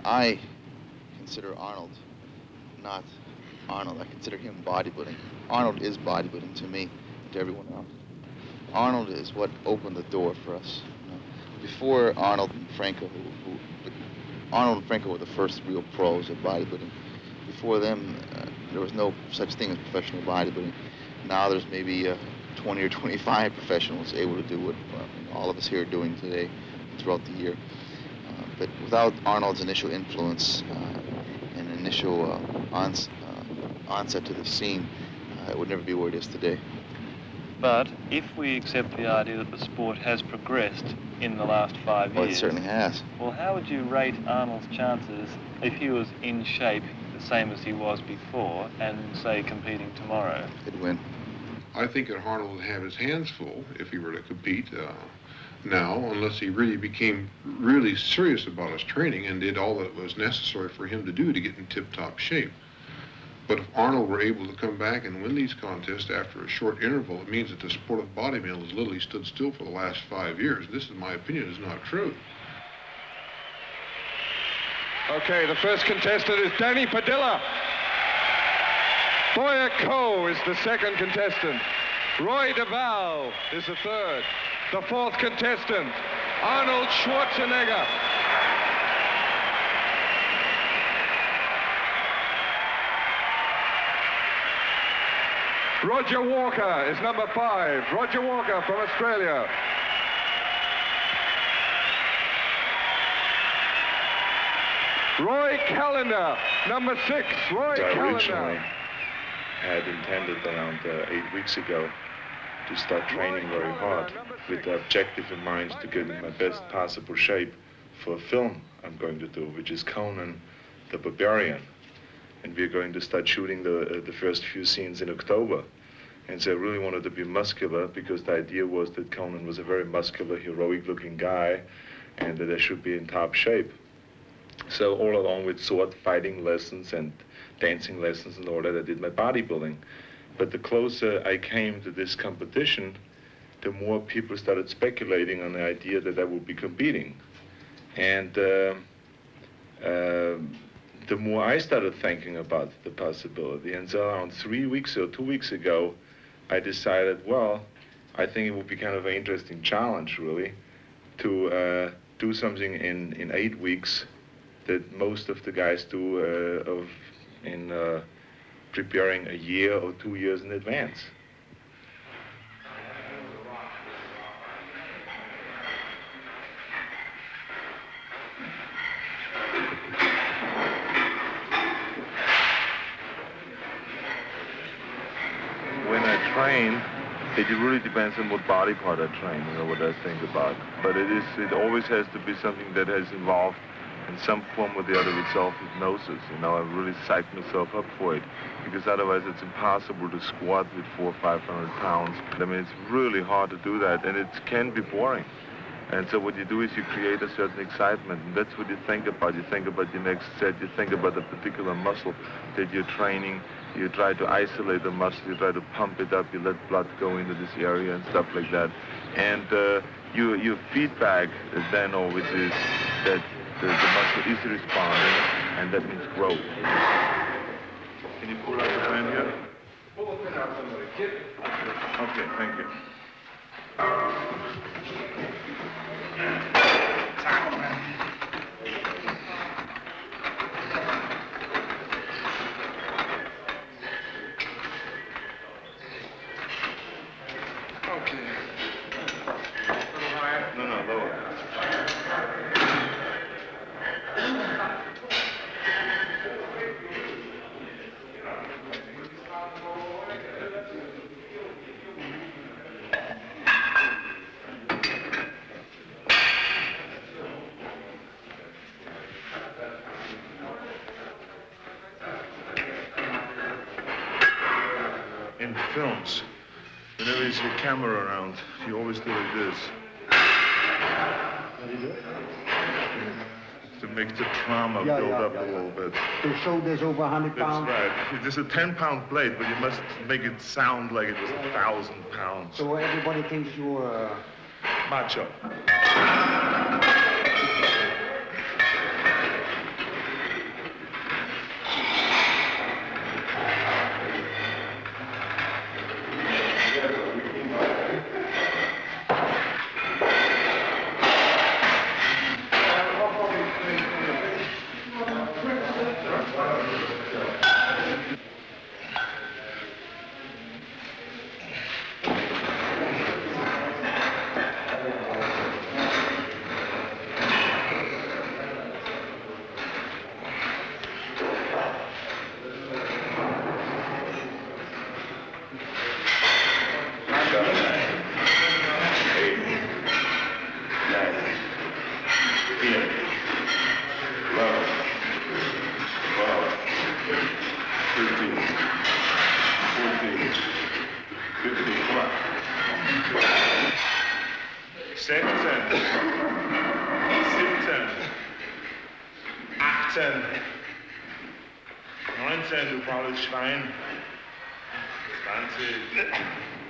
I consider Arnold not Arnold. I consider him bodybuilding. Arnold is bodybuilding to me, to everyone else. Arnold is what opened the door for us. You know? Before Arnold and Franco, Arnold and Franco were the first real pros of bodybuilding. Before them, there was no such thing as professional bodybuilding. Now there's maybe 20 or 25 professionals able to do what all of us here are doing today, throughout the year. But without Arnold's initial influence and initial onset to the scene, it would never be where it is today. But if we accept the idea that the sport has progressed in the last 5 years... Well, it certainly has. Well, how would you rate Arnold's chances if he was in shape the same as he was before and, say, competing tomorrow? He'd win. I think that Arnold would have his hands full if he were to compete now, unless he really became really serious about his training and did all that was necessary for him to do to get in tip-top shape. But if Arnold were able to come back and win these contests after a short interval, it means that the sport of bodybuilding has literally stood still for the last 5 years. This, in my opinion, is not true. Okay, the first contestant is Danny Padilla. Boyer Coe is the second contestant. Roy DeVal is the third. The fourth contestant, Arnold Schwarzenegger. Roger Walker is number 5. Roger Walker from Australia. Roy Callender, number 6. Roy Callender. Originally had intended around 8 weeks ago to start training very hard with the objective in mind to get in my best possible shape for a film I'm going to do, which is Conan the Barbarian. And we're going to start shooting the first few scenes in October. And so I really wanted to be muscular because the idea was that Conan was a very muscular, heroic-looking guy and that I should be in top shape. So all along with sword fighting lessons and dancing lessons and all that, I did my bodybuilding. But the closer I came to this competition, the more people started speculating on the idea that I would be competing. And the more I started thinking about the possibility. And so around 3 weeks or 2 weeks ago, I decided, well, I think it would be kind of an interesting challenge, really, to do something in 8 weeks that most of the guys do in preparing a year or 2 years in advance. When I train, It really depends on what body part I train, what I think about. But it always has to be something that has involved in some form or the other with self-hypnosis. I really psych myself up for it, because otherwise it's impossible to squat with 400 or 500 pounds. I mean, it's really hard to do that, and it can be boring. And so what you do is you create a certain excitement, and that's what you think about. You think about your next set, you think about the particular muscle that you're training, you try to isolate the muscle, you try to pump it up, you let blood go into this area and stuff like that. And your feedback then always is that the muscle is responding, and that means growth. Can you pull out the pen here? Pull the pin out, somebody. Kid. Okay, thank you. Okay. No, lower. In films, whenever you see a camera around, you always do like this. How do you do it? To make the trauma build up a little bit. To show there's over 100 That's pounds. right. It is a 10-pound blade, but you must make it sound like it was 1,000 pounds. So everybody thinks you're Macho.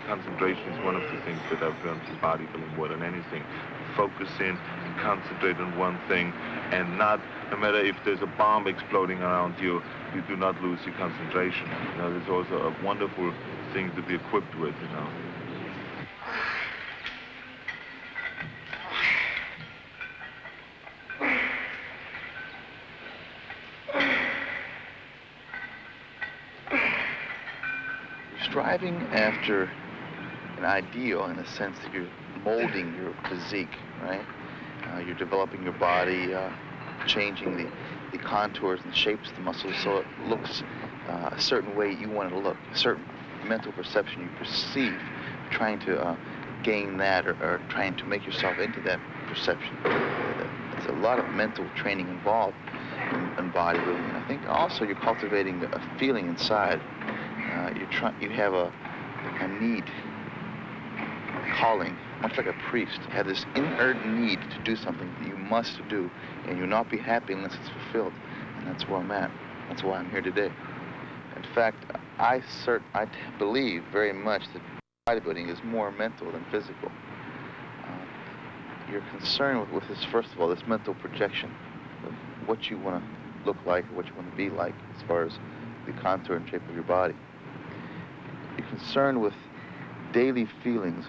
Concentration is one of the things that I've learned in bodybuilding more than anything. Focus in and concentrate on one thing, and no matter if there's a bomb exploding around you, you do not lose your concentration. There's also a wonderful thing to be equipped with, Striving after an ideal in the sense that you're molding your physique, right? You're developing your body, changing the contours and shapes of the muscles so it looks a certain way you want it to look, a certain mental perception you perceive, trying to gain that or trying to make yourself into that perception. There's a lot of mental training involved in bodybuilding, and I think also you're cultivating a feeling inside. You have a need, a calling, much like a priest. You have this inherent need to do something that you must do, and you'll not be happy unless it's fulfilled. And that's where I'm at. That's why I'm here today. In fact, I believe very much that bodybuilding is more mental than physical. You're concerned with this, first of all, this mental projection of what you want to look like, or what you want to be like, as far as the contour and shape of your body. You're concerned with daily feelings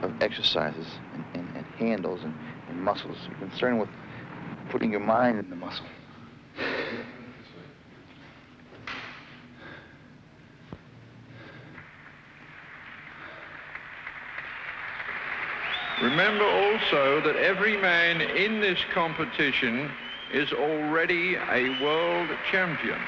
of exercises and handles and muscles. You're concerned with putting your mind in the muscle. Remember also that every man in this competition is already a world champion.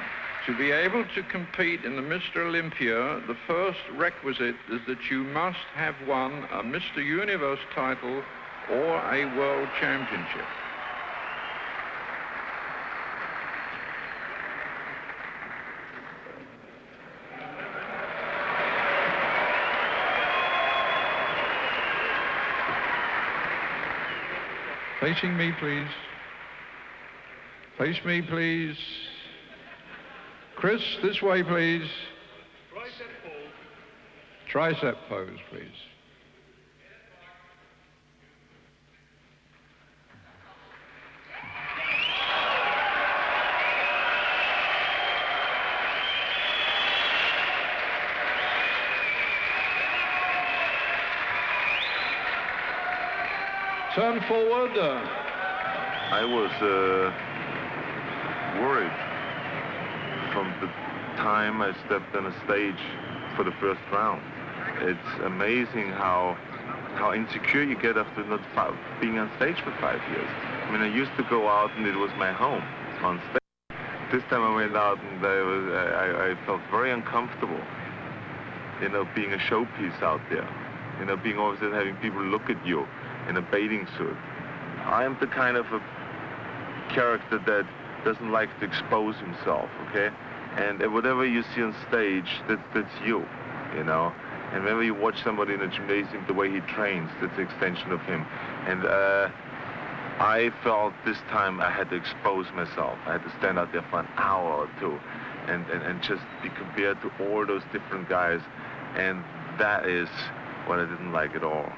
To be able to compete in the Mr. Olympia, the first requisite is that you must have won a Mr. Universe title or a World Championship. Facing me, please. Face me, please. Chris, this way, please. Tricep pose. Tricep pose, please. Turn forward. I was worried from the time I stepped on a stage for the first round. It's amazing how insecure you get after not being on stage for 5 years. I mean, I used to go out and it was my home on stage. This time I went out and I felt very uncomfortable, you know, being a showpiece out there. You know, being always having people look at you in a bathing suit. I am the kind of a character that doesn't like to expose himself, okay? And whatever you see on stage, that's you, you know? And whenever you watch somebody in a gymnasium, the way he trains, that's an extension of him. And I felt this time I had to expose myself. I had to stand out there for an hour or two and just be compared to all those different guys. And that is what I didn't like at all.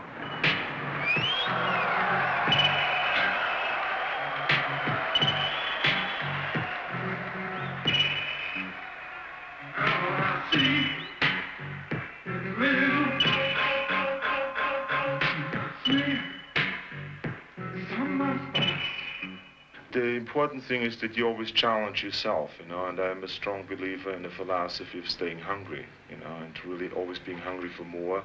The important thing is that you always challenge yourself, you know, and I'm a strong believer in the philosophy of staying hungry, you know, and really always being hungry for more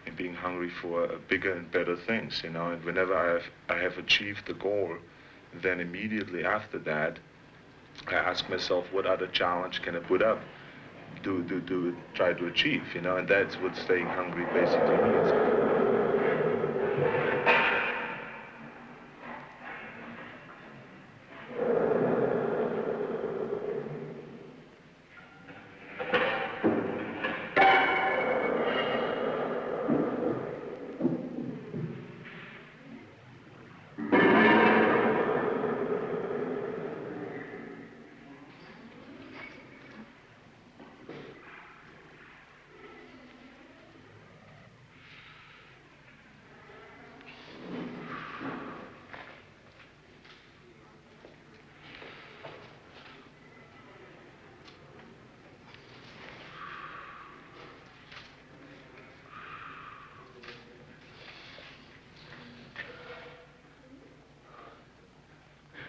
and being hungry for bigger and better things, you know, and whenever I have achieved the goal, then immediately after that, I ask myself, what other challenge can I put up to try to achieve, you know, and that's what staying hungry basically means.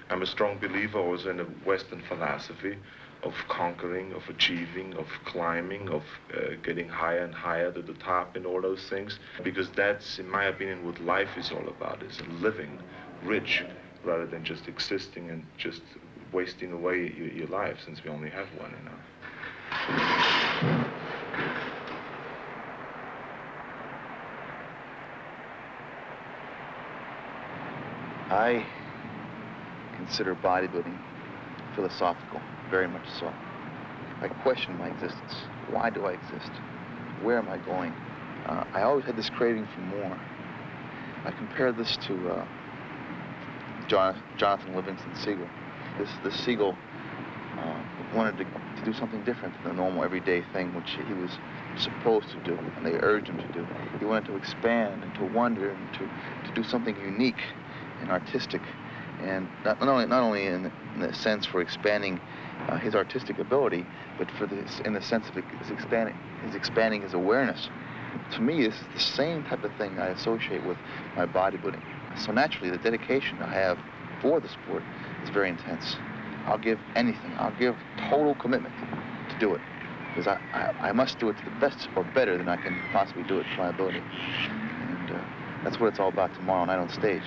I'm a strong believer also in the Western philosophy of conquering, of achieving, of climbing, of getting higher and higher to the top and all those things. Because that's, in my opinion, what life is all about, is living rich rather than just existing and just wasting away your life, since we only have one, you know. I consider bodybuilding philosophical, very much so. I question my existence. Why do I exist? Where am I going? I always had this craving for more. I compare this to Jonathan Livingston Seagull. This seagull wanted to do something different than the normal everyday thing which he was supposed to do, and they urged him to do. He wanted to expand and to wonder and to do something unique and artistic, and not only in the sense for expanding his artistic ability, but for this in the sense of expanding his awareness. To me, this is the same type of thing I associate with my bodybuilding. So naturally, the dedication I have for the sport is very intense. I'll give anything. I'll give total commitment to do it, because I must do it to the best or better than I can possibly do it to my ability. And that's what it's all about tomorrow night on stage.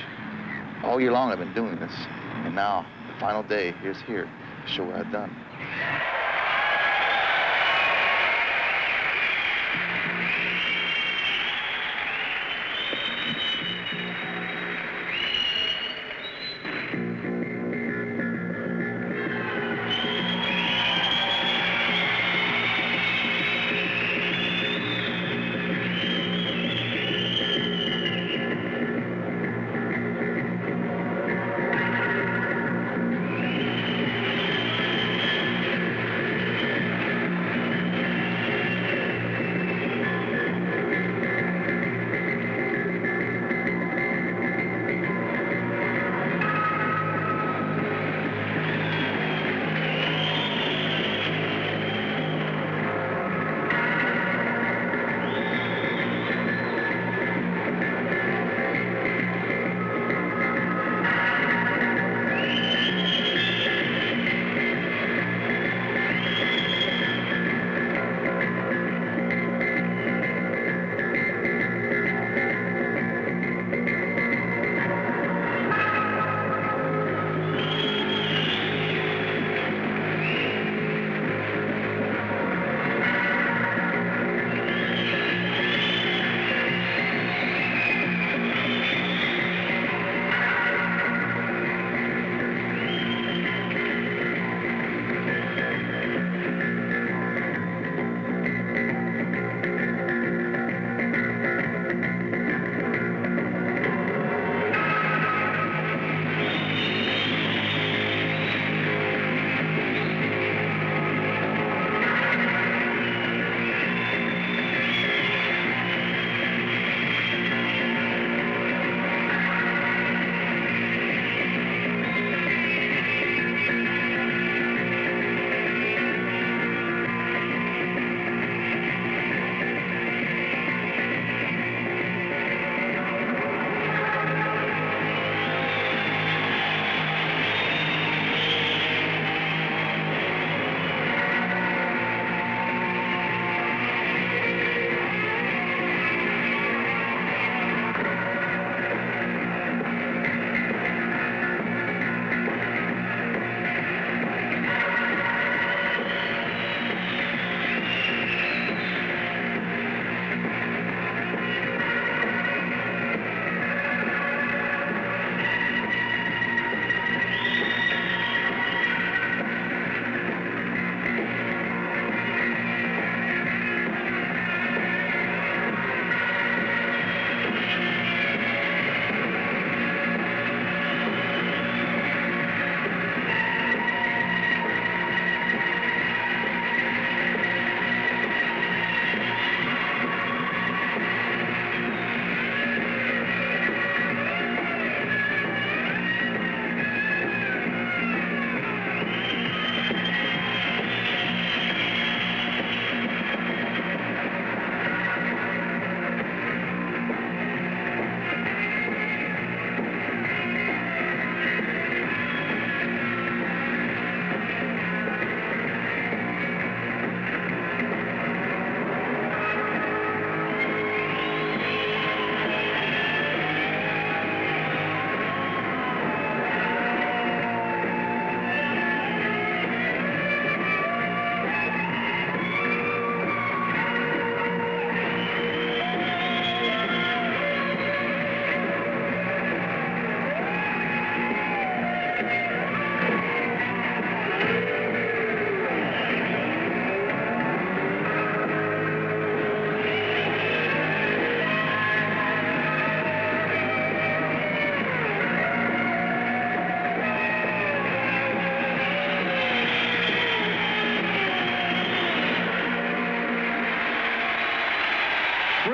All year long I've been doing this, and now, the final day, here's here to show what I've done.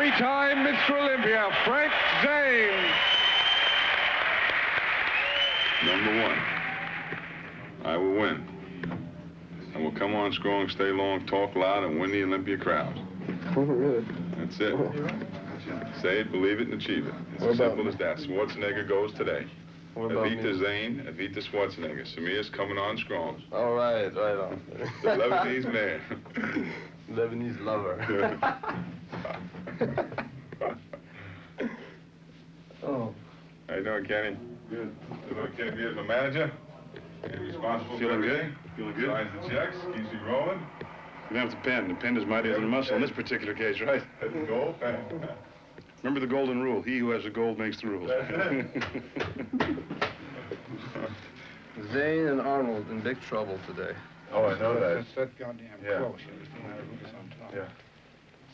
three-time Mr. Olympia, Frank Zane. Number one, I will win. I will come on strong, stay long, talk loud, and win the Olympia crowd. Oh, really? That's it. Say it, believe it, and achieve it. It's as simple as that. Schwarzenegger goes today. Evita Zane, Evita Schwarzenegger. Samir's coming on strong. All right, right on. The Lebanese man. Lebanese lover. Oh. How you doing, Kenny? Good. Kenny, here's my manager. He's responsible for everything. Feeling good? Signs the checks, keeps you rolling. You have the pen. The pen is mightier than a muscle in this particular case, right? That's the goal. Remember the golden rule. He who has the gold makes the rules. Zane and Arnold in big trouble today. Oh, I know that. That's that goddamn Yeah. close. You understand how to move us on top. Yeah.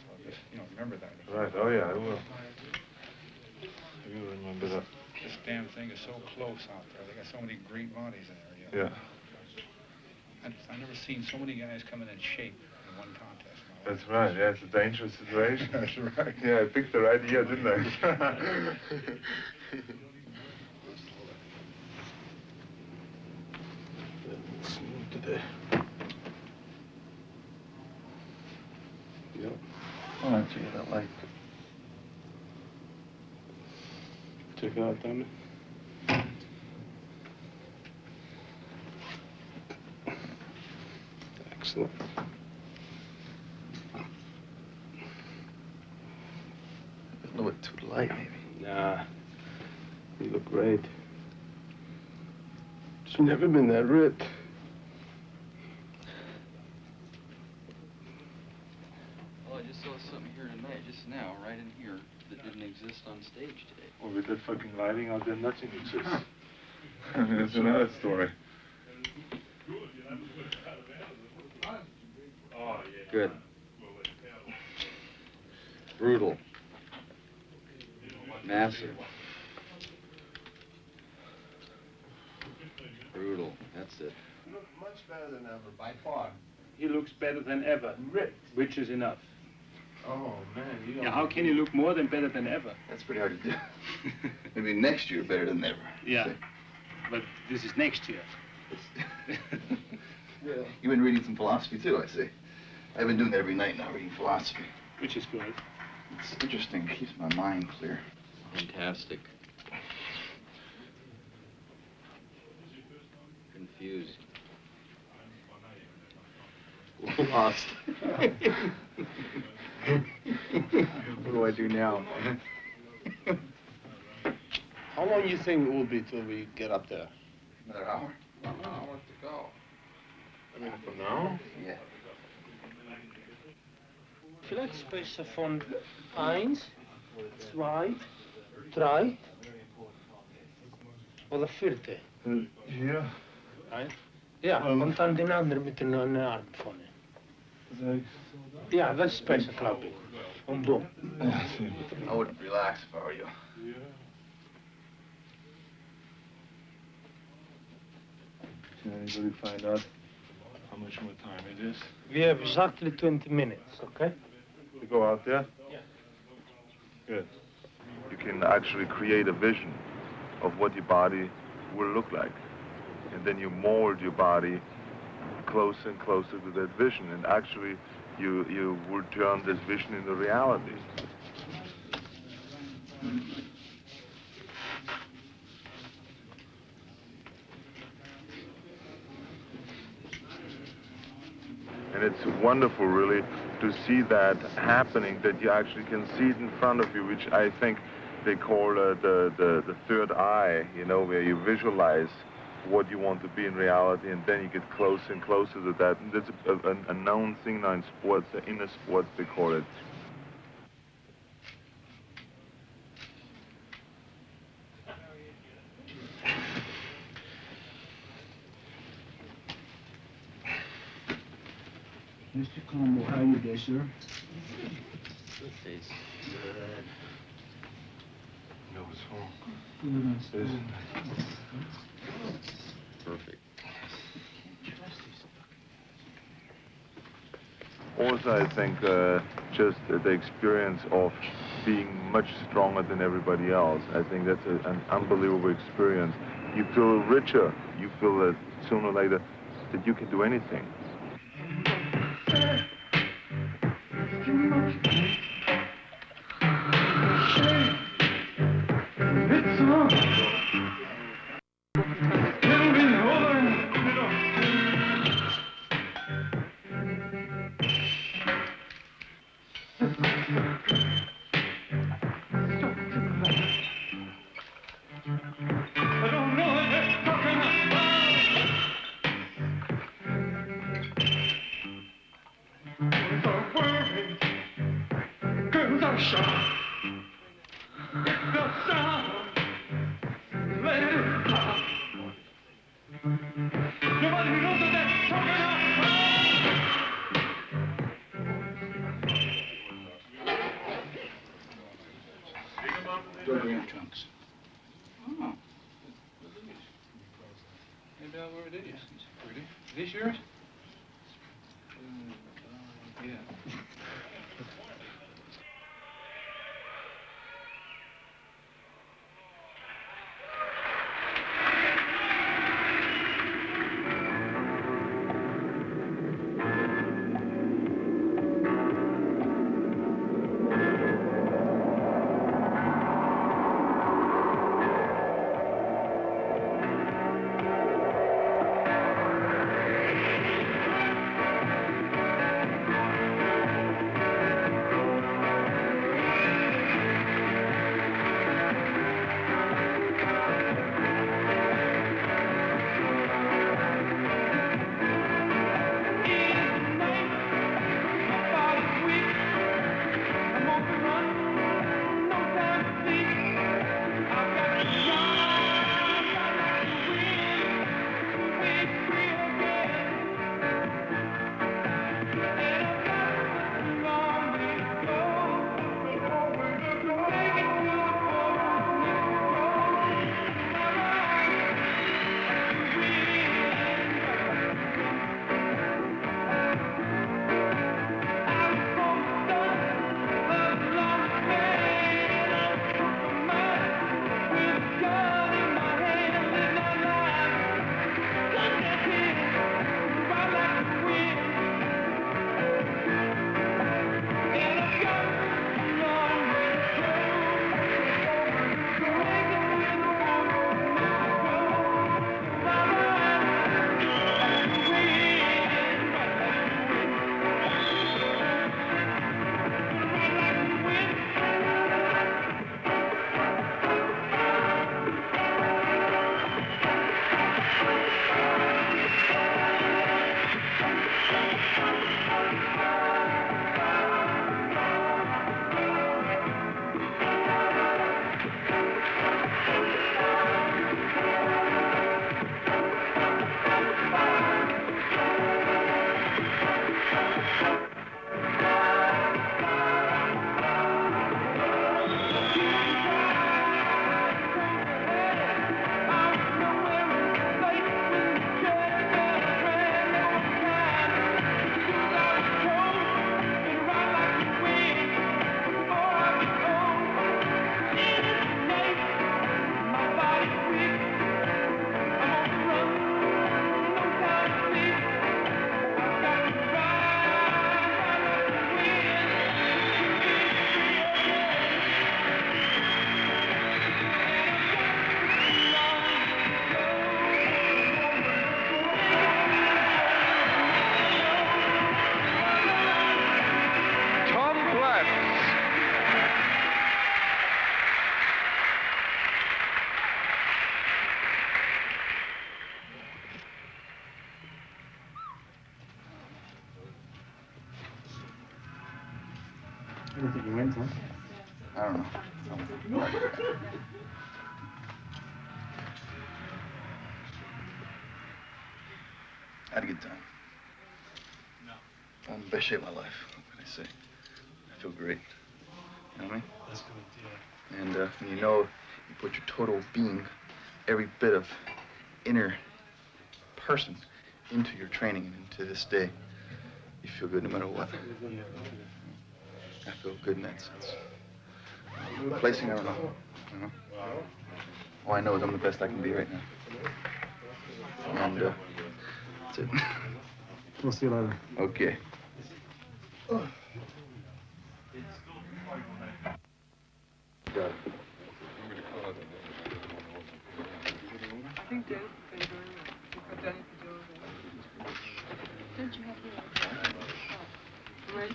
So just, remember that. Right. Oh, yeah, I will. You remember that. This damn thing is so close out there. They got so many great bodies in there. Yeah. I've never seen so many guys coming in shape in one contest. That's right. Yeah, it's a dangerous situation. That's right. Yeah, I picked the right year, didn't I? Today. Yep. Oh, that's it. I like it. Check it out, Tommy. Excellent. A little bit too light, maybe. Nah. You look great. Just never been that ripped. Well, I just saw something here tonight, just now, right in here, that didn't exist on stage today. Well, with that fucking lighting out there, nothing exists. That's another story. Good. Brutal. Massive. Brutal. That's it. You look much better than ever, by far. He looks better than ever, which is enough. Oh, man, you don't... Yeah, how can you look more than better than ever? That's pretty hard to do. Maybe next year better than ever. Yeah, but this is next year. Yeah. You've been reading some philosophy too, I see. I've been doing that every night now, reading philosophy. Which is good. It's interesting. It keeps my mind clear. Fantastic. Confused. Lost. What do I do now? How long you think it will be till we get up there? Another hour? An hour to go. I mean, from now? Yeah. Vielleicht spreche von 1, 2, 3 oder 4. Hier? Ja, und dann den anderen mit den Arm vorne. Ja, das ist besser, glaube ich. Und boom. I would relax if I were you. Can anybody find out how much more time it is? We have exactly 20 minutes, okay? To go out there? Yeah. Good. You can actually create a vision of what your body will look like. And then you mold your body closer and closer to that vision. And actually, you will turn this vision into reality. And it's wonderful, really, to see that happening, that you actually can see it in front of you, which I think they call the third eye, you know, where you visualize what you want to be in reality, and then you get closer and closer to that. And that's a known thing now in sports, inner sports, they call it. Mr. Como, how are you there, sir? Good face. No, it's wrong. Perfect. Also, I think just the experience of being much stronger than everybody else. I think that's an unbelievable experience. You feel richer. You feel that sooner or later that you can do anything. Trunks. Oh. Maybe I'll wear it is. It's pretty. Is this yours? Yeah. I don't think you went, huh? I don't know. I had a good time. I'm in the best shape of my life. What can I say? I feel great. You know what I mean? That's good, yeah. And when you know you put your total being, every bit of inner person into your training and into this day, you feel good no matter what. I feel good in that sense. Placing, I don't know. All I know is I'm the best I can be right now. And that's it. We'll see you later. Okay. I think Dad can do it. You've got Danny to do it. Don't you have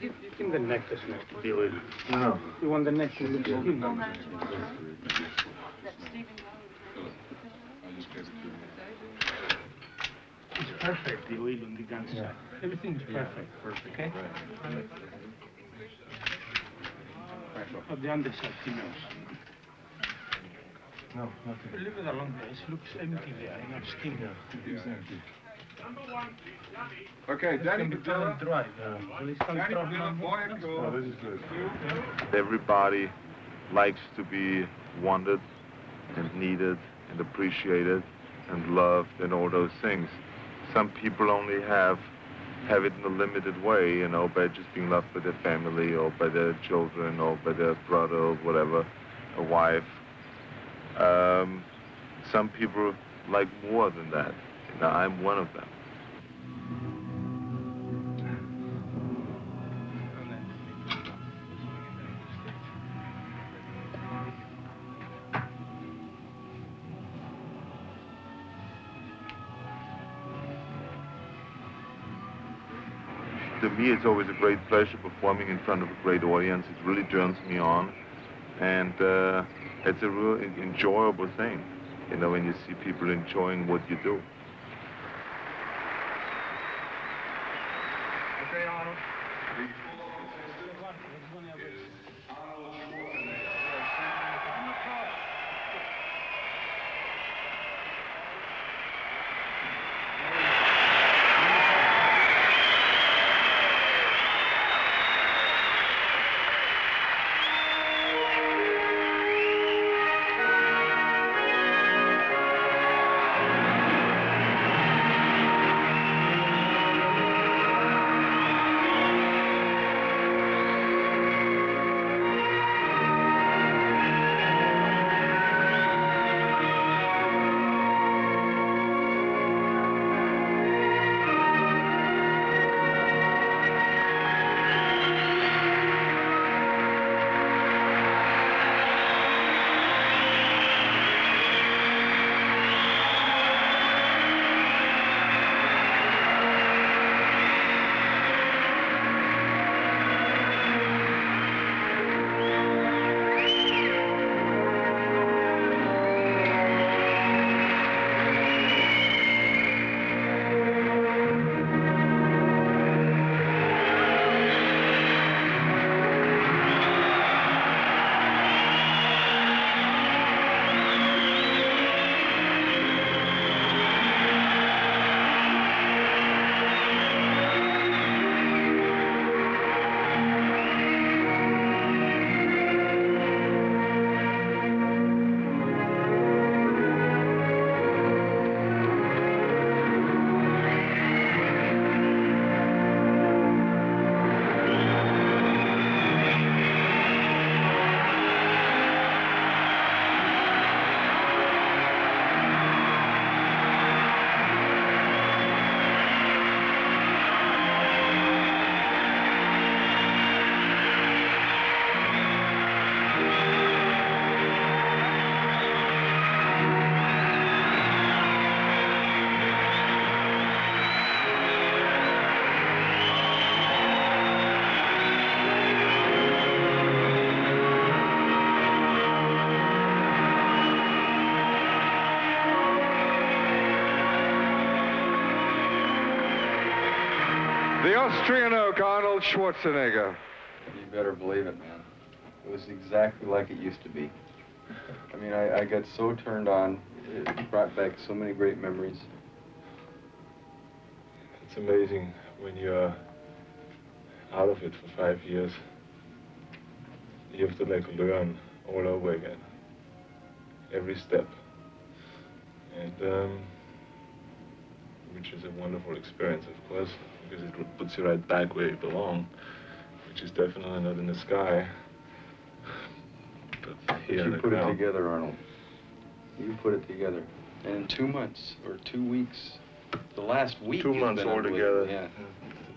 You think the neck doesn't have to be with it. No. You want the neck to look skin. It's perfect, the oil on the gun side. Everything's perfect. Perfect. Okay? But the underside, he knows. No, nothing. Leave it alone there. It looks empty there. Enough skin. Yeah, it's empty. Okay, Danny It's gonna be dry. Will it come dry? No, this is good. Everybody likes to be wanted and needed and appreciated and loved and all those things. Some people only have it in a limited way, you know, by just being loved by their family or by their children or by their brother or whatever, a wife. Some people like more than that. You know, I'm one of them. To me, it's always a great pleasure performing in front of a great audience. It really turns me on, and it's a real enjoyable thing, you know, when you see people enjoying what you do. Okay, Arnold. The Austrian oak, Arnold Schwarzenegger. You better believe it, man. It was exactly like it used to be. I mean, I got so turned on. It brought back so many great memories. It's amazing when you're out of it for 5 years. You have to like learn all over again, every step. And which is a wonderful experience, of course, because it puts you right back where you belong, which is definitely not in the sky. But here You and put it now. together, Arnold. You put it together. And in 2 months or 2 weeks, the last week 2 has months been altogether. unbelievable.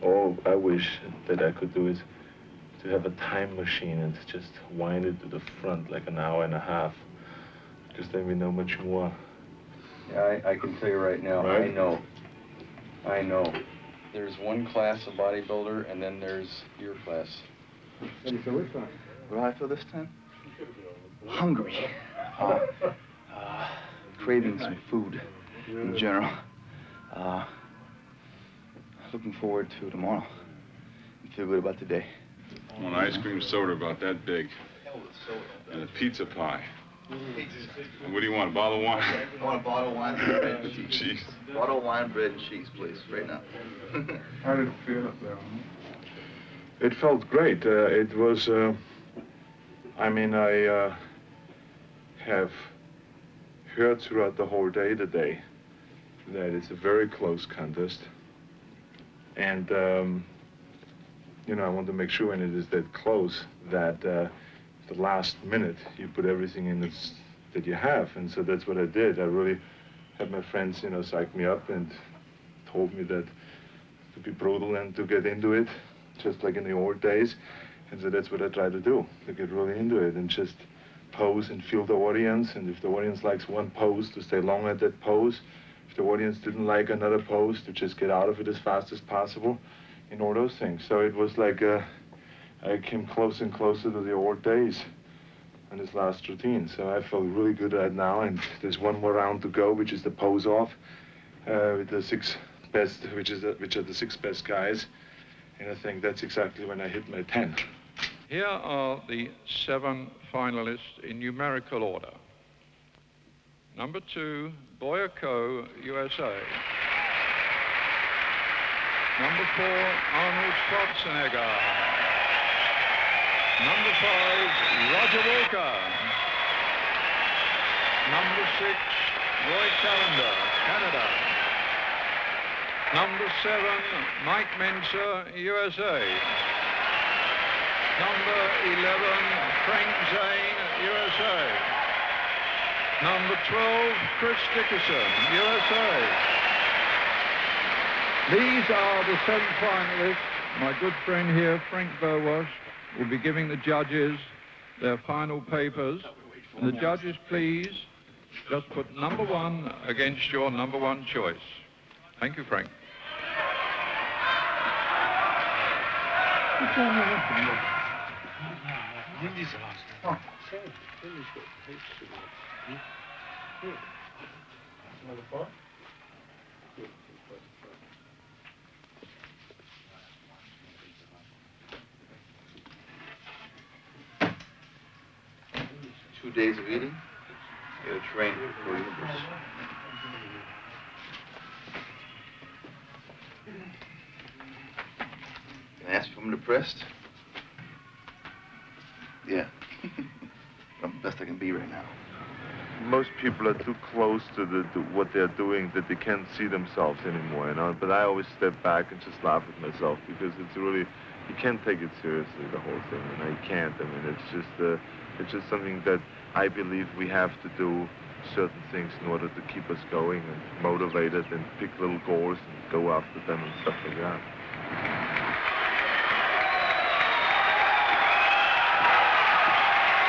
Yeah. All I wish that I could do is to have a time machine and just wind it to the front like an hour and a half. Because then we know much more. Yeah, I can tell you right now, Right? I know. There's one class of bodybuilder, and then there's your class. What do I feel this time? Hungry. Craving some food in general. Looking forward to tomorrow. And feel good about today. An ice cream soda about that big. And a pizza pie. What do you want, a bottle of wine? I want a bottle of wine, bread, and cheese. Cheese. Bottle of wine, bread, and cheese, please, right now. How did it feel up there? It felt great. It was, I have heard throughout the whole day today that it's a very close contest. And, I want to make sure when it is that close that the last minute you put everything in that you have. And so that's what I did. I really had my friends, psych me up and told me that to be brutal and to get into it, just like in the old days. And so that's what I try to do, to get really into it and just pose and feel the audience. And if the audience likes one pose, to stay long at that pose. If the audience didn't like another pose, to just get out of it as fast as possible, all those things. So it was like I came closer and closer to the old days on this last routine. So I feel really good right now, and there's one more round to go, which is the pose off with the 6 best, which are the 6 best guys. And I think that's exactly when I hit my 10. Here are the 7 finalists in numerical order. Number 2, Boyer Coe, USA. Number 4, Arnold Schwarzenegger. Number 5, Roger Walker. Number 6, Roy Callender, Canada. Number 7, Mike Menser, USA. Number 11, Frank Zane, USA. Number 12, Chris Dickerson, USA. These are the 7 finalists. My good friend here, Frank Burwash, will be giving the judges their final papers. And the judges, please, just put number 1 against your number 1 choice. Thank you, Frank. Two days of eating, you gotta train for the universe. Can I ask if I'm depressed? Yeah. I'm the best I can be right now. Most people are too close to what they're doing that they can't see themselves anymore, But I always step back and just laugh at myself because it's really, you can't take it seriously, the whole thing, and I can't. I mean, it's just something that I believe we have to do certain things in order to keep us going and motivated and pick little goals and go after them and stuff like that.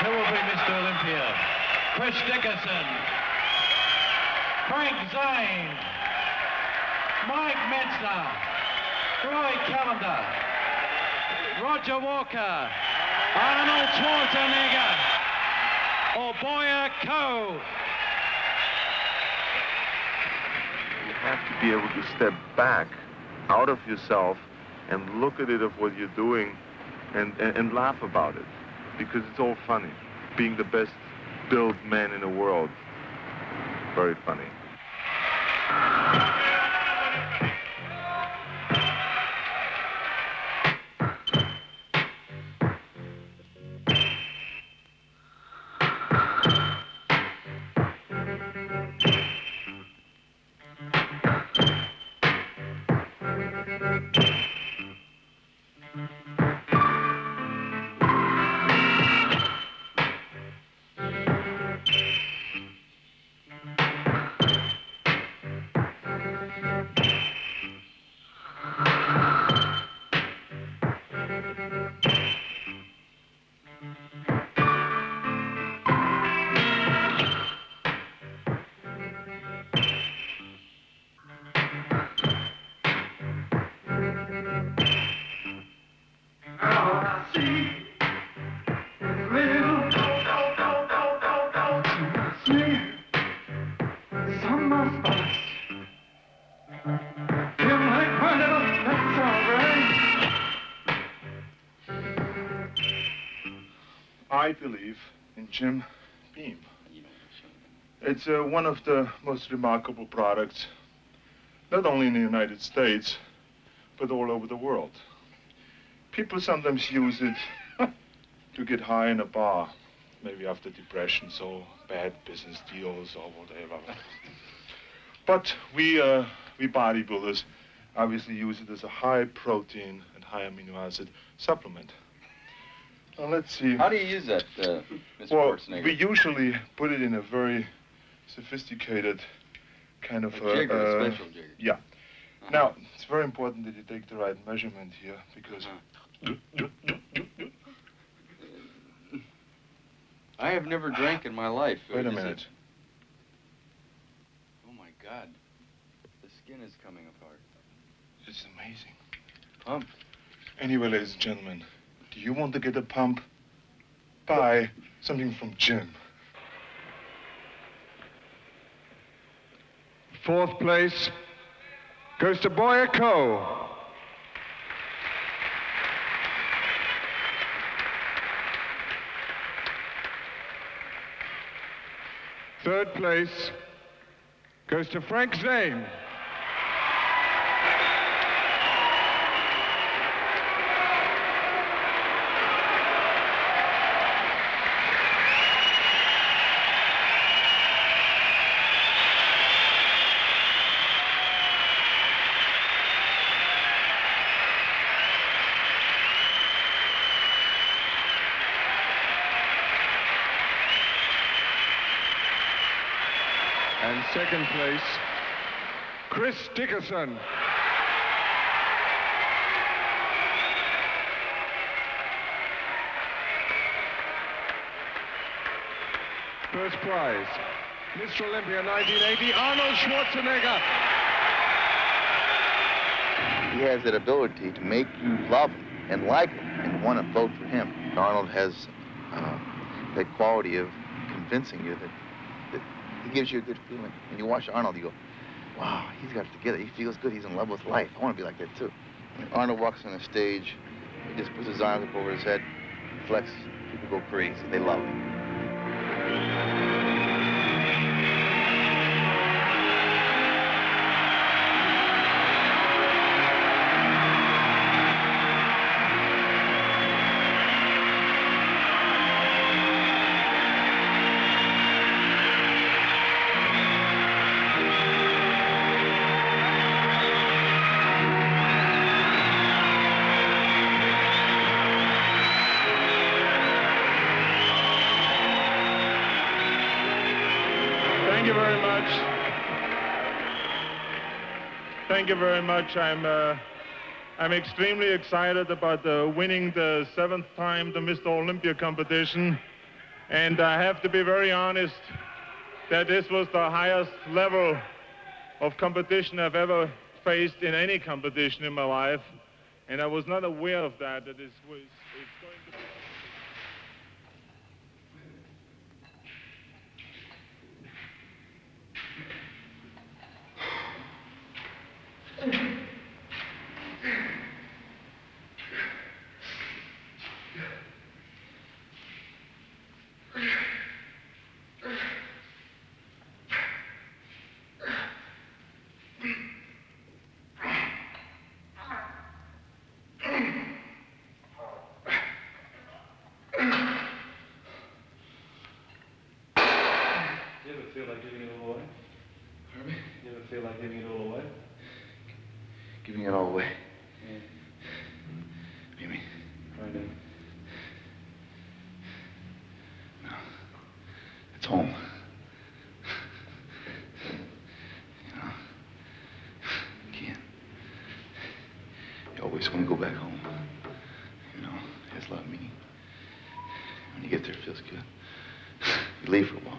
Who will be Mr. Olympia? Chris Dickerson, Frank Zane, Mike Menser, Roy Callender, Roger Walker, Arnold Schwarzenegger, or Boyer Coe. You have to be able to step back out of yourself and look at it of what you're doing and laugh about it because it's all funny. Being the best built man in the world, very funny. us. Jim, like my little stepson, right? I believe in Jim Beam. It's one of the most remarkable products, not only in the United States, but all over the world. People sometimes use it to get high in a bar, maybe after depressions or bad business deals or whatever. But we bodybuilders obviously use it as a high protein and high amino acid supplement. Now let's see. How do you use that, Mr. Well, Schwarzenegger? we usually put it in a very sophisticated kind of a special jigger. Yeah. Now, it's very important that you take the right measurement here because I have never drank in my life. Wait a Is minute. it- Oh my God. The skin is coming apart. It's amazing. Pump. Anyway, ladies and gentlemen, do you want to get a pump? Buy something from Jim. Fourth place goes to Boyako. Third place goes to Frank Zane. And second place, Chris Dickerson. First prize, Mr. Olympia 1980, Arnold Schwarzenegger. He has that ability to make you love him and like him and want to vote for him. Arnold has that quality of convincing you that he gives you a good feeling. When you watch Arnold, you go, wow, he's got it together. He feels good. He's in love with life. I want to be like that, too. When Arnold walks on a stage, he just puts his arms up over his head, flexes. People go crazy. They love him. Thank you very much. Thank you very much. I'm extremely excited about winning the 7th time the Mr. Olympia competition. And I have to be very honest that this was the highest level of competition I've ever faced in any competition in my life. And I was not aware of that it's going to be... You ever feel like giving it all away? Pardon me? You ever feel like giving it all away? Giving it all away. Yeah. What do you mean? Kind of. No. It's home. You know? You can't. You always want to go back home. You know, it has a lot of meaning. When you get there, it feels good. You leave for a while.